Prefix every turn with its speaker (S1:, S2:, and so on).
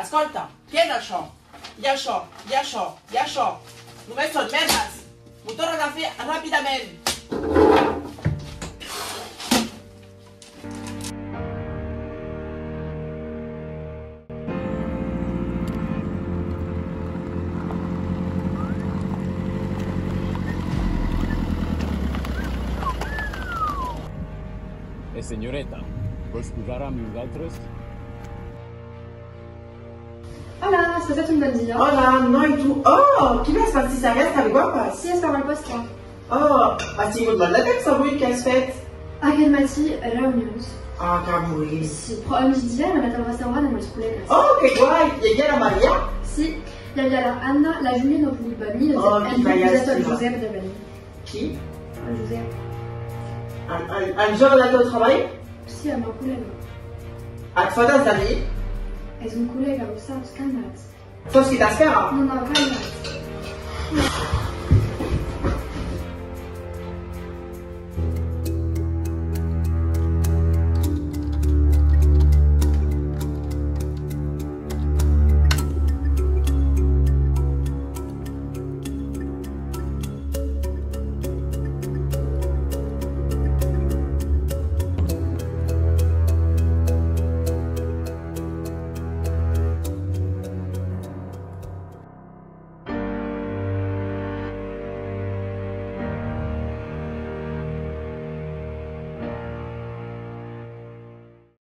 S1: Ascolta, chieda ciò. Yasho, Yasho, Yasho. Non messo il merdas. Motora rapidamente.
S2: Senyoreta, vols posar amb nosaltres?
S3: Hola, has passat un bon dia?
S1: Hola, no, i tu? Oh, quines pastisseries tan guapes!
S3: Sí, estava al postre.
S1: Oh, has tingut molt de temps avui, què has fet?
S3: Aquest matí, reunions.
S1: Ah, que morir.
S3: Sí, però al migdia hem anat al restaurant amb els col·legues.
S1: Oh, que guai! I hi havia la Maria?
S3: Sí, hi havia la Anna, la Júlia no ha pogut venir,
S1: Oh,
S3: hem
S1: quina
S3: proposat al
S1: llàstima.
S3: Josep de venir.
S1: Qui?
S3: El Josep.
S1: El jove del teu treball?
S3: Sí, el meu col·lega.
S1: Et fa des de mi?
S3: És un col·lega, ho saps, calma't.
S1: Saps qui t'espera?
S3: No, calma't.